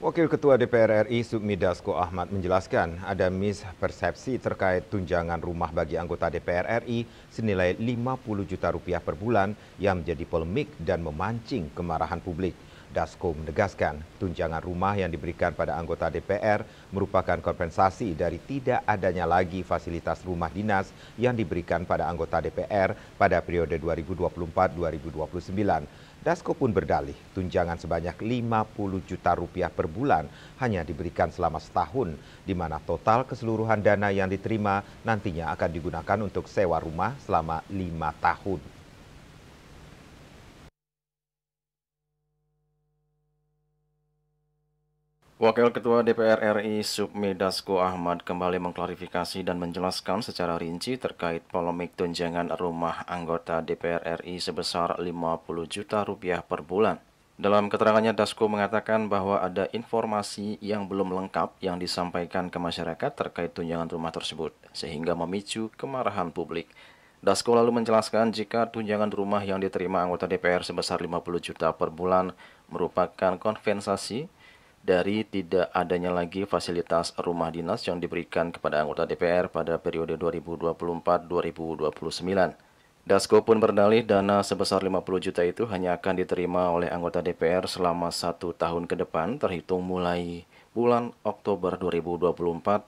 Wakil Ketua DPR RI Sukmi Dasko Ahmad menjelaskan ada mispersepsi terkait tunjangan rumah bagi anggota DPR RI senilai 50 juta rupiah per bulan yang menjadi polemik dan memancing kemarahan publik. Dasko menegaskan tunjangan rumah yang diberikan pada anggota DPR merupakan kompensasi dari tidak adanya lagi fasilitas rumah dinas yang diberikan pada anggota DPR pada periode 2024-2029. Dasko pun berdalih, tunjangan sebanyak 50 juta rupiah per bulan hanya diberikan selama setahun, di mana total keseluruhan dana yang diterima nantinya akan digunakan untuk sewa rumah selama 5 tahun. Wakil Ketua DPR RI Sukmi Dasko Ahmad kembali mengklarifikasi dan menjelaskan secara rinci terkait polemik tunjangan rumah anggota DPR RI sebesar 50 juta rupiah per bulan. Dalam keterangannya, Dasko mengatakan bahwa ada informasi yang belum lengkap yang disampaikan ke masyarakat terkait tunjangan rumah tersebut, sehingga memicu kemarahan publik. Dasko lalu menjelaskan jika tunjangan rumah yang diterima anggota DPR sebesar 50 juta per bulan merupakan kompensasi dari tidak adanya lagi fasilitas rumah dinas yang diberikan kepada anggota DPR pada periode 2024-2029. Dasko pun berdalih dana sebesar 50 juta itu hanya akan diterima oleh anggota DPR selama 1 tahun ke depan terhitung mulai bulan Oktober 2024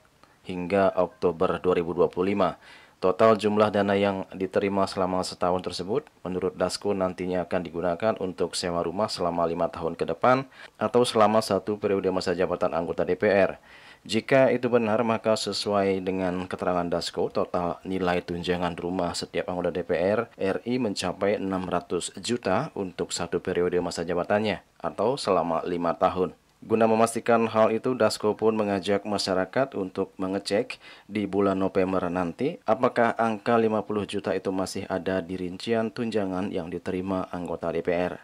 hingga Oktober 2025. Total jumlah dana yang diterima selama setahun tersebut menurut Dasko nantinya akan digunakan untuk sewa rumah selama 5 tahun ke depan atau selama 1 periode masa jabatan anggota DPR. Jika itu benar, maka sesuai dengan keterangan Dasko, total nilai tunjangan rumah setiap anggota DPR RI mencapai 600 juta untuk 1 periode masa jabatannya atau selama 5 tahun. Guna memastikan hal itu, Dasko pun mengajak masyarakat untuk mengecek di bulan November nanti apakah angka 50 juta itu masih ada di rincian tunjangan yang diterima anggota DPR.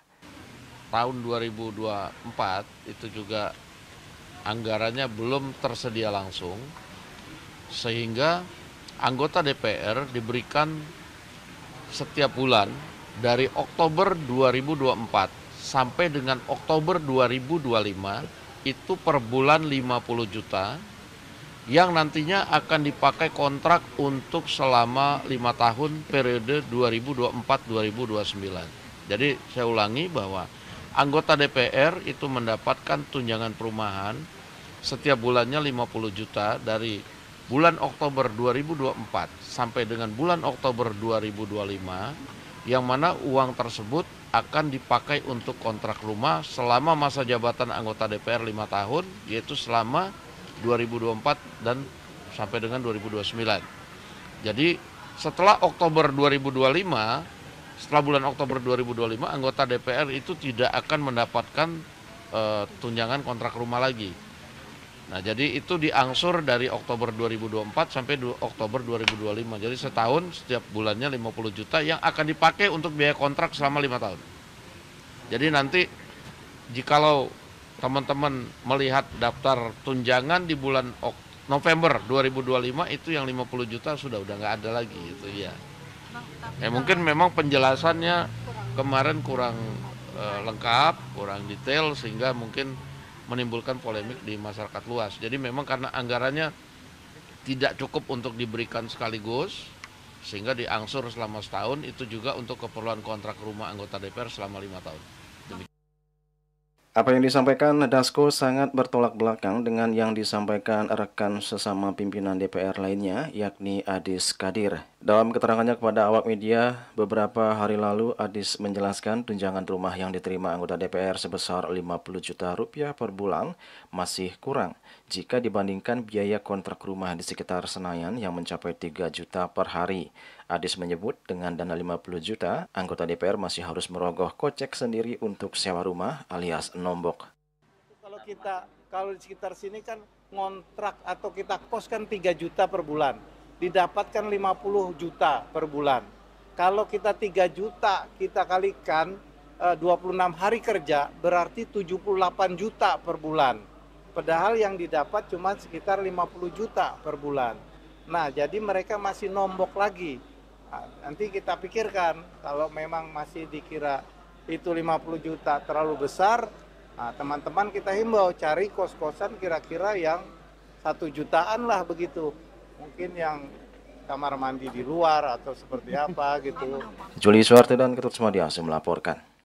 Tahun 2024 itu juga anggarannya belum tersedia langsung, sehingga anggota DPR diberikan setiap bulan dari Oktober 2024 sampai dengan Oktober 2025 itu per bulan 50 juta yang nantinya akan dipakai kontrak untuk selama 5 tahun periode 2024-2029. Jadi saya ulangi bahwa anggota DPR itu mendapatkan tunjangan perumahan setiap bulannya 50 juta dari bulan Oktober 2024 sampai dengan bulan Oktober 2025, yang mana uang tersebut akan dipakai untuk kontrak rumah selama masa jabatan anggota DPR 5 tahun, yaitu selama 2024 dan sampai dengan 2029. Jadi setelah Oktober 2025, setelah bulan Oktober 2025, anggota DPR itu tidak akan mendapatkan tunjangan kontrak rumah lagi. Nah, jadi itu diangsur dari Oktober 2024 sampai Oktober 2025. Jadi setahun setiap bulannya 50 juta yang akan dipakai untuk biaya kontrak selama 5 tahun. Jadi nanti jikalau teman-teman melihat daftar tunjangan di bulan November 2025 itu yang 50 juta udah nggak ada lagi gitu ya. Mungkin memang penjelasannya kemarin kurang lengkap, kurang detail sehingga mungkin menimbulkan polemik di masyarakat luas. Jadi memang karena anggarannya tidak cukup untuk diberikan sekaligus, sehingga diangsur selama setahun, itu juga untuk keperluan kontrak rumah anggota DPR selama 5 tahun. Apa yang disampaikan Dasko sangat bertolak belakang dengan yang disampaikan rekan sesama pimpinan DPR lainnya, yakni Adis Kadir. Dalam keterangannya kepada awak media, beberapa hari lalu Adis menjelaskan tunjangan rumah yang diterima anggota DPR sebesar 50 juta rupiah per bulan masih kurang jika dibandingkan biaya kontrak rumah di sekitar Senayan yang mencapai 3 juta per hari. Adis menyebut dengan dana 50 juta, anggota DPR masih harus merogoh kocek sendiri untuk sewa rumah alias nombok. Kalau di sekitar sini kan ngontrak atau kita kos kan 3 juta per bulan, didapatkan 50 juta per bulan. Kalau kita 3 juta kita kalikan 26 hari kerja berarti 78 juta per bulan. Padahal yang didapat cuma sekitar 50 juta per bulan. Nah, jadi mereka masih nombok lagi. Nanti kita pikirkan kalau memang masih dikira itu 50 juta terlalu besar, Nah, teman-teman kita himbau cari kos-kosan kira-kira yang 1 jutaan lah begitu. Mungkin yang kamar mandi di luar atau seperti apa gitu. Juli Suwarte dan Ketut Sumadiasa melaporkan.